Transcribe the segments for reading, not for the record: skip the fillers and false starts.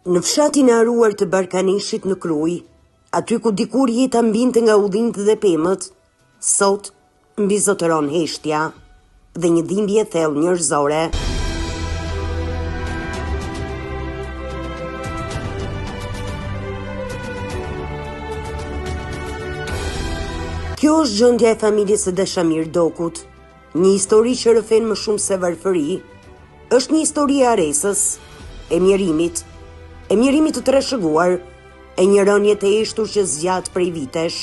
Në fshatin e haruar të Barkanishit në Kruj, aty ku dikur jeta mbinte nga udhimët dhe pemët, sot mbizotëron heshtja dhe një dhimbje thellë njerëzore. Kjo është gjendja e familjes së Dashamir Dokut, një histori që rrëfen më shumë se varfëri, është një histori e aresës, e mjerimit të trashëguar, e një rënje të eshtur që zgjat prej vitesh.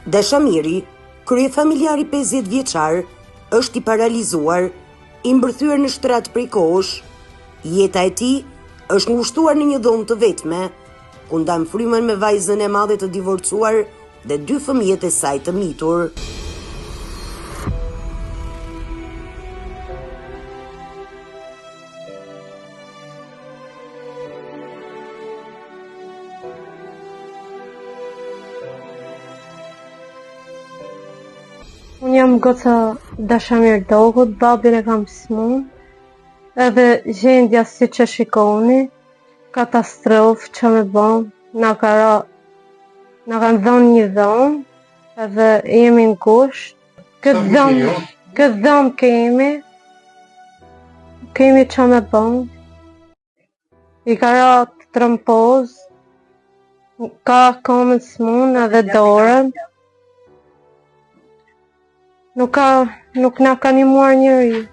Dashamiri, kryefamiljari 50 vjeçar, është i paralizuar, i mbërthyer në shtrat prej kohësh. Jeta e tij është ngushtuar në një dhomë të vetme, ku ndan frymën me vajzën e madhe të divorcuar dhe 2 fëmijët e saj të mitur. Unë jam goca Dashamir Dokut, babin e kam smun, edhe gjendja si që shikoni, katastrofë që me bom, na kanë dhënë një dhomë, edhe jemi në kusht. Këtë dhomë kemi që me bom. I ka ratë trëmpoz, ka komën smun edhe dorën. Nuk na ka një muar njëri.